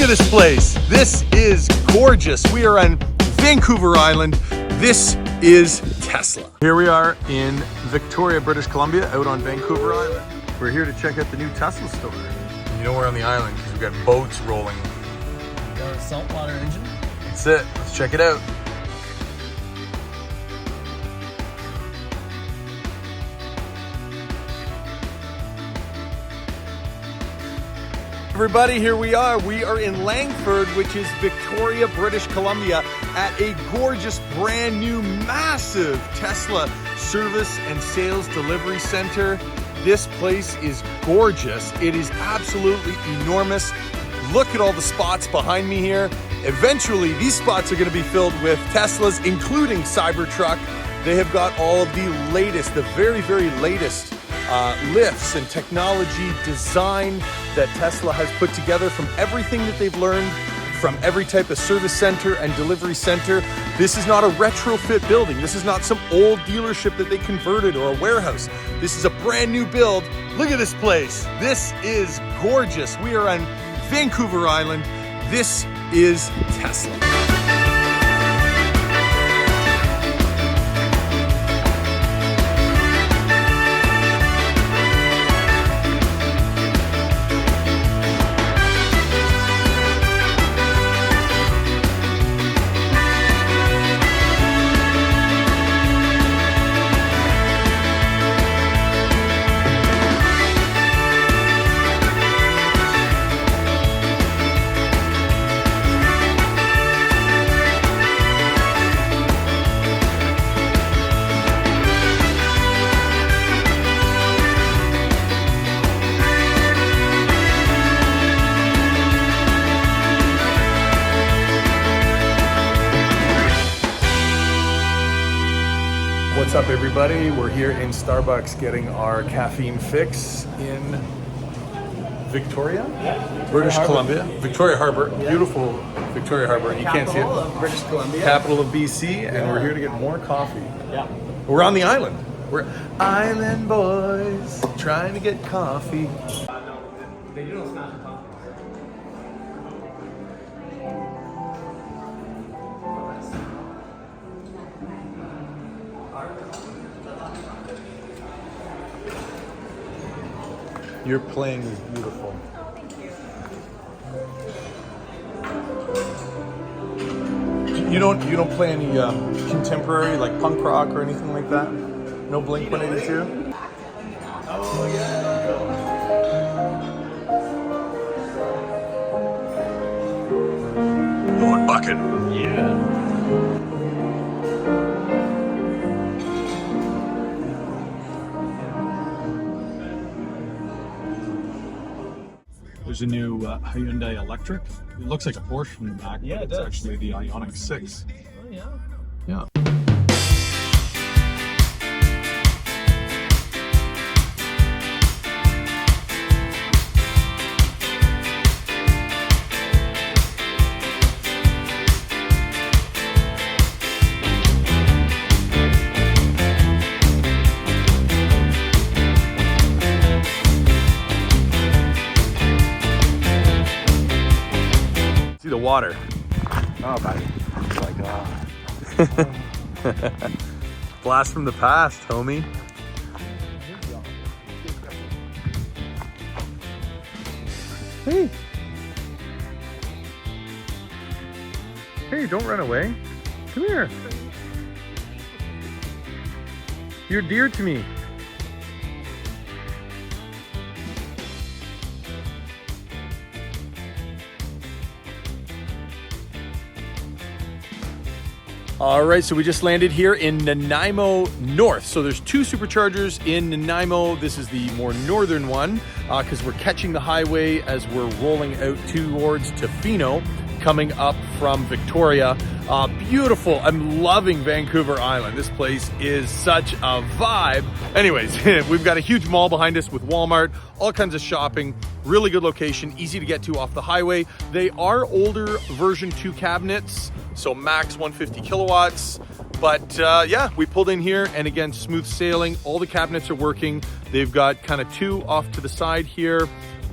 at this place. This is gorgeous. We are on Vancouver Island. This is Tesla. Here we are in Victoria, British Columbia, out on Vancouver Island. We're here to check out the new Tesla store. You know we're on the island because we've got boats rolling. Got a saltwater engine. That's it. Let's check it out. Everybody, here we are. We are in Langford, which is Victoria, British Columbia, at a gorgeous, brand new, massive Tesla service and sales delivery center. This place is gorgeous. It is absolutely enormous. Look at all the spots behind me here. Eventually, these spots are going to be filled with Teslas, including Cybertruck. They have got all of the latest, the very, very latest lifts and technology design that Tesla has put together from everything that they've learned from every type of service center and delivery center. This is not a retrofit building. This is not some old dealership that they converted or a warehouse. This is a brand new build. Look at this place. This is gorgeous. We are on Vancouver Island. This is Tesla. What's up, everybody? We're here in Starbucks getting our caffeine fix in Victoria, British Columbia. Victoria Harbor, beautiful Victoria Harbor. You can't see it. Capital of British Columbia. Capital of BC, and we're here to get more coffee. Yeah. We're on the island. We're island boys trying to get coffee. They do don't smash the coffee. Your playing is beautiful. Oh, thank you. You don't play any contemporary like punk rock or anything like that? No Blink 182? Oh yeah. Lord Bucket. Yeah. There's a new Hyundai Electric. It looks like a Porsche from the back, Yeah, but it it's does. actually the Ioniq 6. Oh yeah. Yeah. See the water. Oh, buddy. It's like, Blast from the past, homie. Hey. Hey, don't run away. Come here. You're dear to me. All right, so we just landed here in Nanaimo North. So there's two superchargers in Nanaimo. This is the more northern one because we're catching the highway as we're rolling out towards Tofino, coming up from Victoria. Beautiful. I'm loving Vancouver Island. This place is such a vibe. Anyways, we've got a huge mall behind us with Walmart, all kinds of shopping, really good location, easy to get to off the highway. They are older version 2 cabinets, so max 150 kilowatts. But yeah, we pulled in here and again, smooth sailing. All the cabinets are working. They've got kind of 2 off to the side here,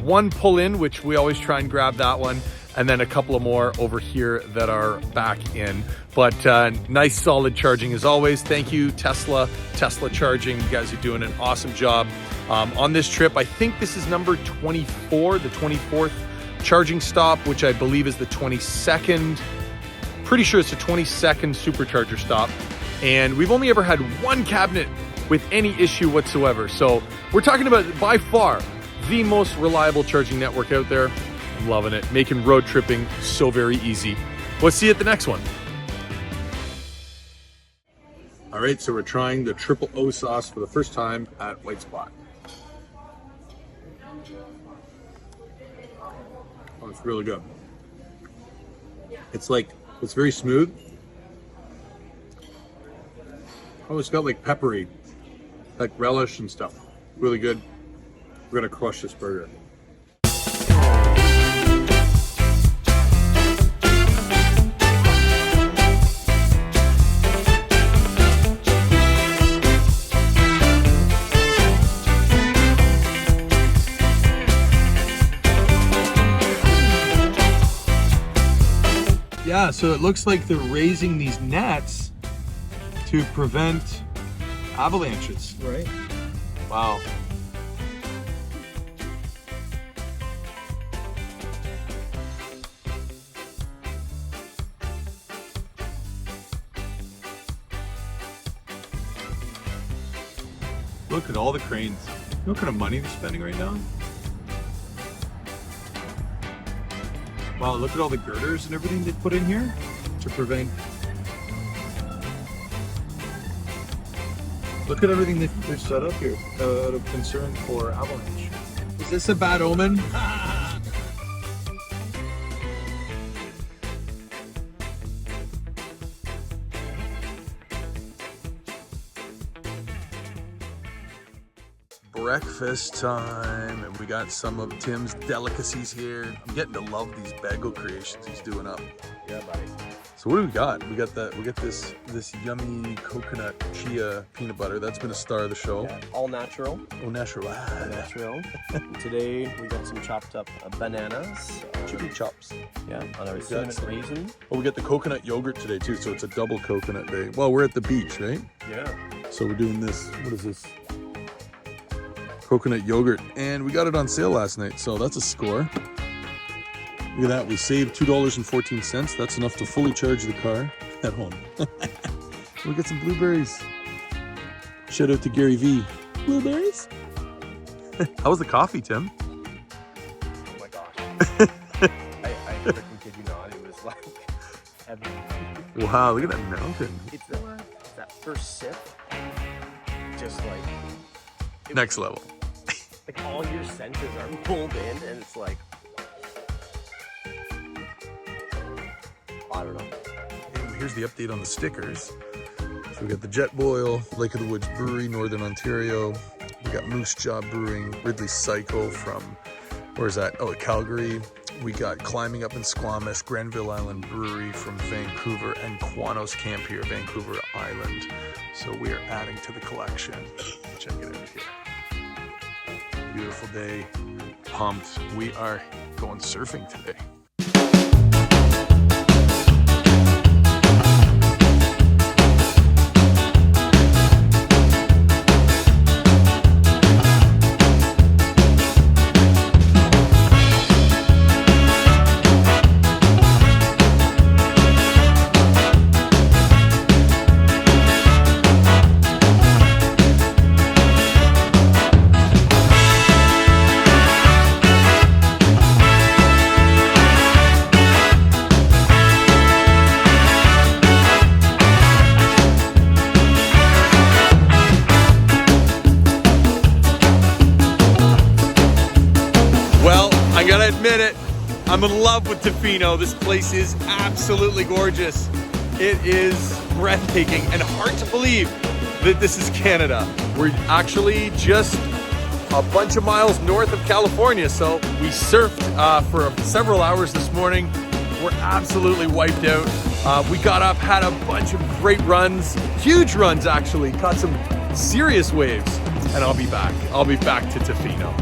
1 pull in, which we always try and grab that one. and then a couple of more over here that are back in. But nice solid charging as always. Thank you, Tesla Charging. You guys are doing an awesome job on this trip. I think this is number 24, the 24th charging stop, which I believe is the 22nd. Pretty sure it's the 22nd Supercharger stop. And we've only ever had one cabinet with any issue whatsoever. So we're talking about, by far, the most reliable charging network out there. I'm loving it, making road tripping so very easy. We'll see you at the next one. All right, so we're trying the triple O sauce for the first time at White Spot. Oh, it's really good. It's very smooth. Oh, it's got like peppery, like relish and stuff. Really good. We're gonna crush this burger. Yeah, so it looks like they're raising these nets to prevent avalanches. Right. Wow. Look at all the cranes. You know what kind of money they're spending right now? Wow, look at all the girders and everything they put in here to prevent. Look at everything they've set up here out of concern for avalanche. Is this a bad omen? Breakfast time, and we got some of Tim's delicacies here. I'm getting to love these bagel creations he's doing up. Yeah, buddy. So what do we got? We got this yummy coconut chia peanut butter. That's been a star of the show. Yeah, all natural. Oh, natural. All natural. Today we got some chopped up bananas. Chippy chops. Yeah, on our cinnamon raisin. Oh, we got the coconut yogurt today too, so it's a double coconut day. Well, we're at the beach, right? Yeah. So we're doing this. What is this? Coconut yogurt, and we got it on sale last night, so that's a score. Look at that, we saved $2.14. That's enough to fully charge the car at home. We got some blueberries. Shout out to Gary V. Blueberries. How was the coffee, Tim? Oh my gosh. I freaking kid you not, it was like heavy. Wow, look at that mountain. It's that first sip, just like Next level. Like all your senses are pulled in, and it's like, I don't know. And here's the update on the stickers. So we got the Jet Boil, Lake of the Woods Brewery, Northern Ontario. We got Moose Jaw Brewing, Ridley Cycle from, where's that? Oh, Calgary. We got Climbing Up in Squamish, Grenville Island Brewery from Vancouver, and Qwanoes Camp here, Vancouver Island. So we are adding to the collection. Check it out here. Beautiful day, pumped. We are going surfing today. I gotta admit it, I'm in love with Tofino. This place is absolutely gorgeous. It is breathtaking and hard to believe that this is Canada. We're actually just a bunch of miles north of California, so we surfed for several hours this morning. We're absolutely wiped out. We got up, had a bunch of great runs, huge runs actually, caught some serious waves, and I'll be back. I'll be back to Tofino.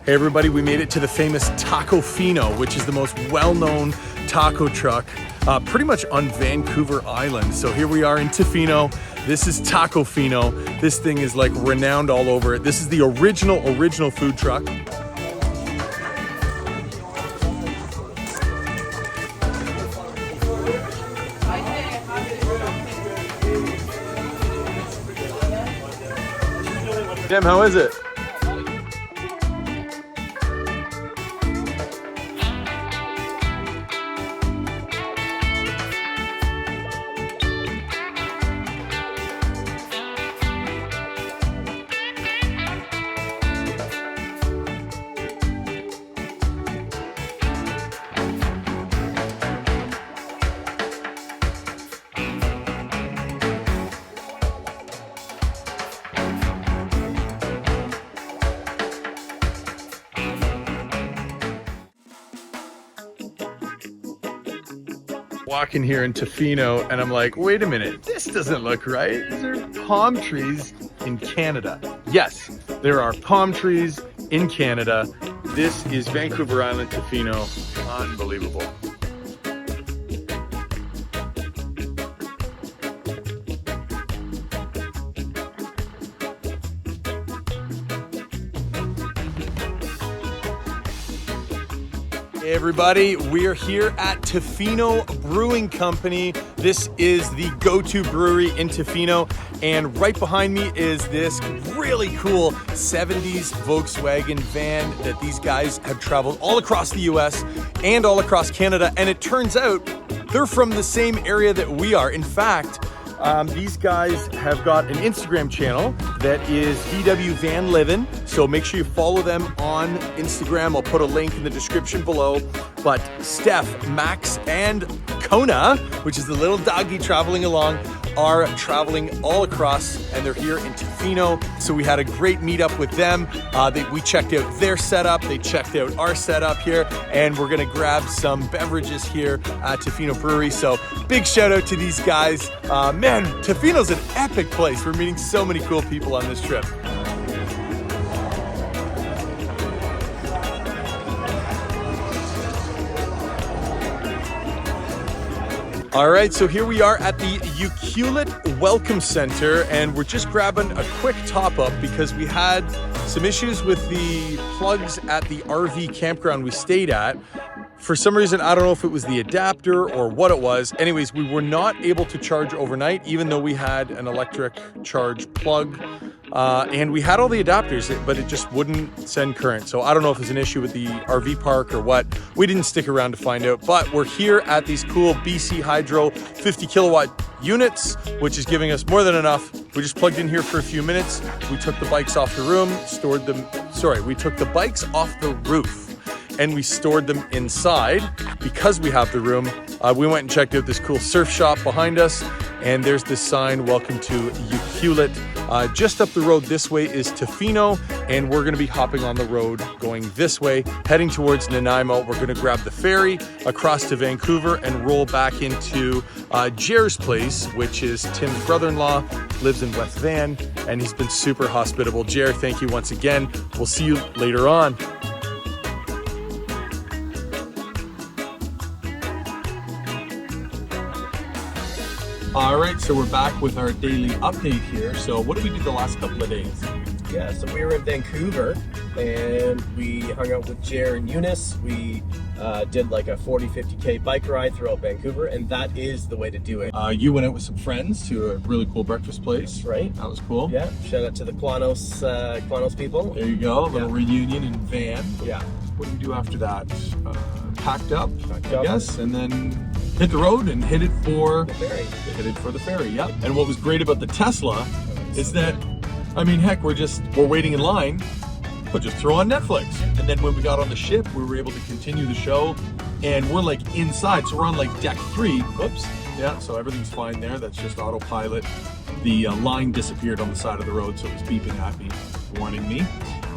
Hey everybody, we made it to the famous Tofino, which is the most well-known taco truck pretty much on Vancouver Island. So here we are in Tofino. This is Tofino. This thing is like renowned all over it. This is the original food truck. Jim, how is it? Walking here in Tofino and I'm like, wait a minute, this doesn't look right. These are palm trees in Canada. Yes, there are palm trees in Canada. This is Vancouver Island, Tofino. Unbelievable. Hey everybody, we're here at Tofino Brewing Company. This is the go-to brewery in Tofino, and right behind me is this really cool 70s Volkswagen van that these guys have traveled all across the US and all across Canada, and it turns out they're from the same area that we are. In fact, these guys have got an Instagram channel that is VW Van Livin', so make sure you follow them on Instagram. I'll put a link in the description below. But Steph, Max, and Kona, which is the little doggy traveling along, are traveling all across, and they're here in Tofino. So we had a great meetup with them. We checked out their setup, they checked out our setup here, and we're gonna grab some beverages here at Tofino Brewery. So big shout out to these guys. Man, Tofino's an epic place. We're meeting so many cool people on this trip. All right, so here we are at the Ucluelet Welcome Center, and we're just grabbing a quick top up because we had some issues with the plugs at the RV campground we stayed at. For some reason, I don't know if it was the adapter or what it was. Anyways, we were not able to charge overnight, even though we had an electric charge plug. And we had all the adapters, but it just wouldn't send current. So I don't know if it's an issue with the RV park or what. We didn't stick around to find out, but we're here at these cool BC Hydro 50 kilowatt units, which is giving us more than enough. We just plugged in here for a few minutes. We took the bikes off the room, we took the bikes off the roof and we stored them inside because we have the room. We went and checked out this cool surf shop behind us, and there's this sign, welcome to Ucluelet. Just up the road this way is Tofino, and we're gonna be hopping on the road going this way, heading towards Nanaimo. We're gonna grab the ferry across to Vancouver and roll back into Jer's place, which is Tim's brother-in-law, lives in West Van, and he's been super hospitable. Jer, thank you once again. We'll see you later on. All right, so we're back with our daily update here. So what did we do the last couple of days? Yeah, so we were in Vancouver and we hung out with Jer and Eunice. We did like a 40-50K bike ride throughout Vancouver, and that is the way to do it. You went out with some friends to a really cool breakfast place. That's right. That was cool. Yeah, shout out to the Qwanoes people. There you go, a little reunion in van. Yeah. What did we do after that? Packed up, I up. guess, and then hit the road and headed for The ferry. the ferry. Yep. And what was great about the Tesla is that, I mean, heck, we're waiting in line, but just throw on Netflix. And then when we got on the ship, we were able to continue the show, and we're like inside, so we're on like deck 3. Whoops. Yeah, so everything's fine there. That's just Autopilot. The line disappeared on the side of the road, so it was beeping at me, warning me.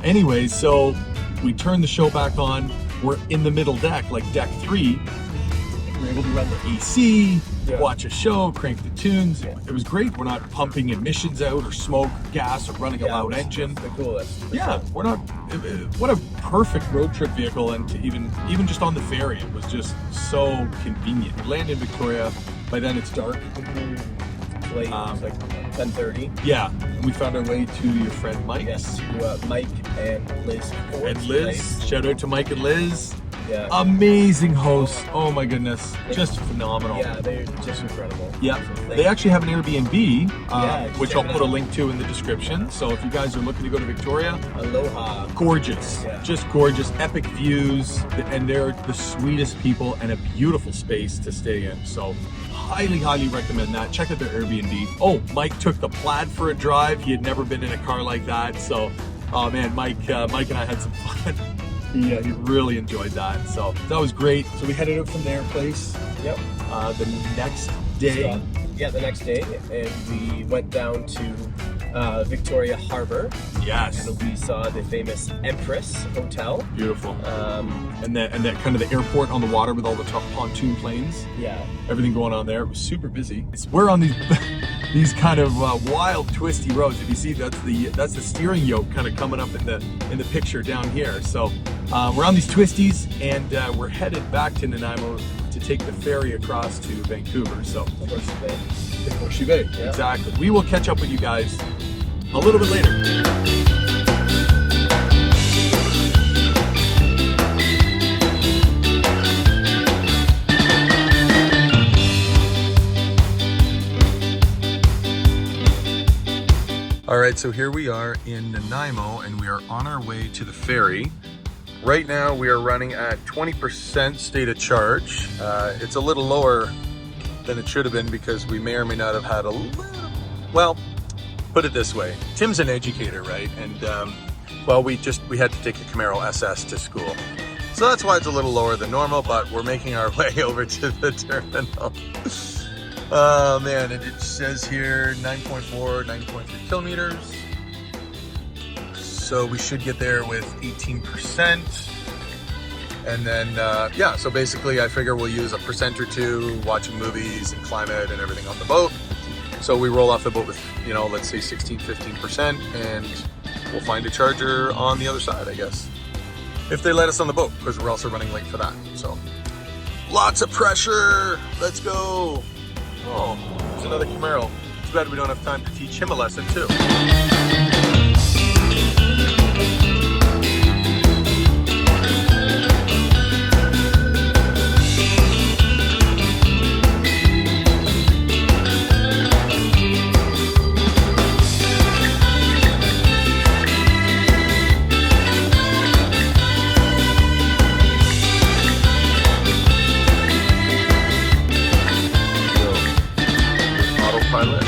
Anyways, so we turned the show back on. We're in the middle deck, like deck 3. We're able to run the AC, watch a show, crank the tunes. It was great. We're not pumping emissions out or smoke, gas, or running a loud engine. The coolest. Yeah, we're not. What a perfect road trip vehicle, and to even just on the ferry, it was just so convenient. We land in Victoria. By then it's dark. Late, it's like 10:30. Yeah, and we found our way to your friend Mike's. Yes, to Mike and Liz. And Liz, shout out to Mike and Liz. Yeah. Amazing hosts. Oh my goodness, just phenomenal. Yeah, they're just incredible. Yeah, they actually have an Airbnb, which I'll check it put a out. link to in the description. So if you guys are looking to go to Victoria, Aloha. gorgeous, Yeah. just gorgeous, epic views, and they're the sweetest people and a beautiful space to stay in. So highly recommend that. Check out their Airbnb. Oh, Mike took the Plaid for a drive. He had never been in a car like that. So, oh man, Mike and I had some fun. He really enjoyed that. So that was great. So we headed out from their place. Yep. The next day. The next day, and we went down to Victoria Harbor. Yes. And we saw the famous Empress Hotel. Beautiful. And that kind of the airport on the water with all the top pontoon planes. Yeah. Everything going on there. It was super busy. We're on these these kind of wild, twisty roads. If you see, that's the steering yoke kind of coming up in the picture down here. So we're on these twisties, and we're headed back to Nanaimo to take the ferry across to Vancouver. So Horseshoe Bay. Yeah. Exactly. We will catch up with you guys a little bit later. All right, so here we are in Nanaimo, and we are on our way to the ferry. Right now, we are running at 20% state of charge. It's a little lower than it should have been because we may or may not have had a little, well, put it this way. Tim's an educator, right? And well, we had to take a Camaro SS to school. So that's why it's a little lower than normal, but we're making our way over to the terminal. Oh man, and it says here 9.3 kilometers. So we should get there with 18%. And then, yeah, so basically I figure we'll use a percent or two watching movies and climate and everything on the boat. So we roll off the boat with, let's say 15%, and we'll find a charger on the other side, I guess. If they let us on the boat, because we're also running late for that. So lots of pressure, let's go. Oh, there's another Camaro. Too bad we don't have time to teach him a lesson too. Autopilot.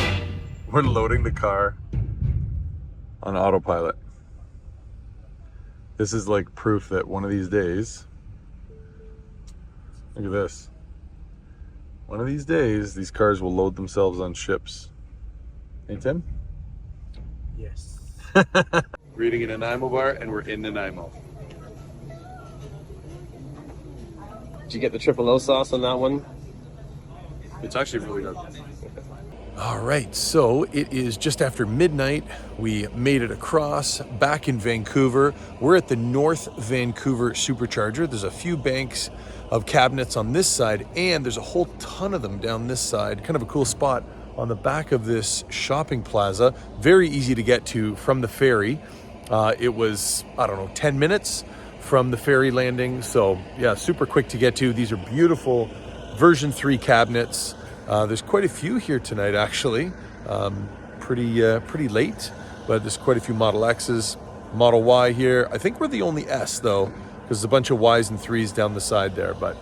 We're loading the car on autopilot. This is like proof that one of these days, look at this. One of these days, these cars will load themselves on ships. Hey, Tim? Yes. We're eating at a Nanimo bar, and we're in Nanaimo. Did you get the triple O sauce on that one? It's actually really good. All right, so it is just after midnight. We made it across, back in Vancouver. We're at the North Vancouver Supercharger. There's a few banks of cabinets on this side, and there's a whole ton of them down this side. Kind of a cool spot on the back of this shopping plaza. Very easy to get to from the ferry. It was, 10 minutes from the ferry landing. So yeah, super quick to get to. These are beautiful version 3 cabinets. There's quite a few here tonight, actually. Pretty late, but there's quite a few Model X's, Model Y here. I think we're the only S though, because there's a bunch of Ys and 3s down the side there. But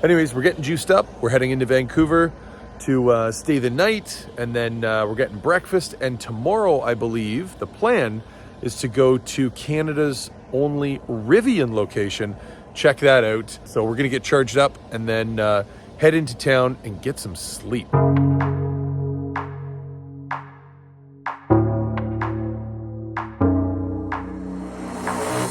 anyways, we're getting juiced up. We're heading into Vancouver to stay the night, and then we're getting breakfast. And tomorrow, I believe, the plan is to go to Canada's only Rivian location. Check that out. So we're gonna get charged up and then head into town and get some sleep.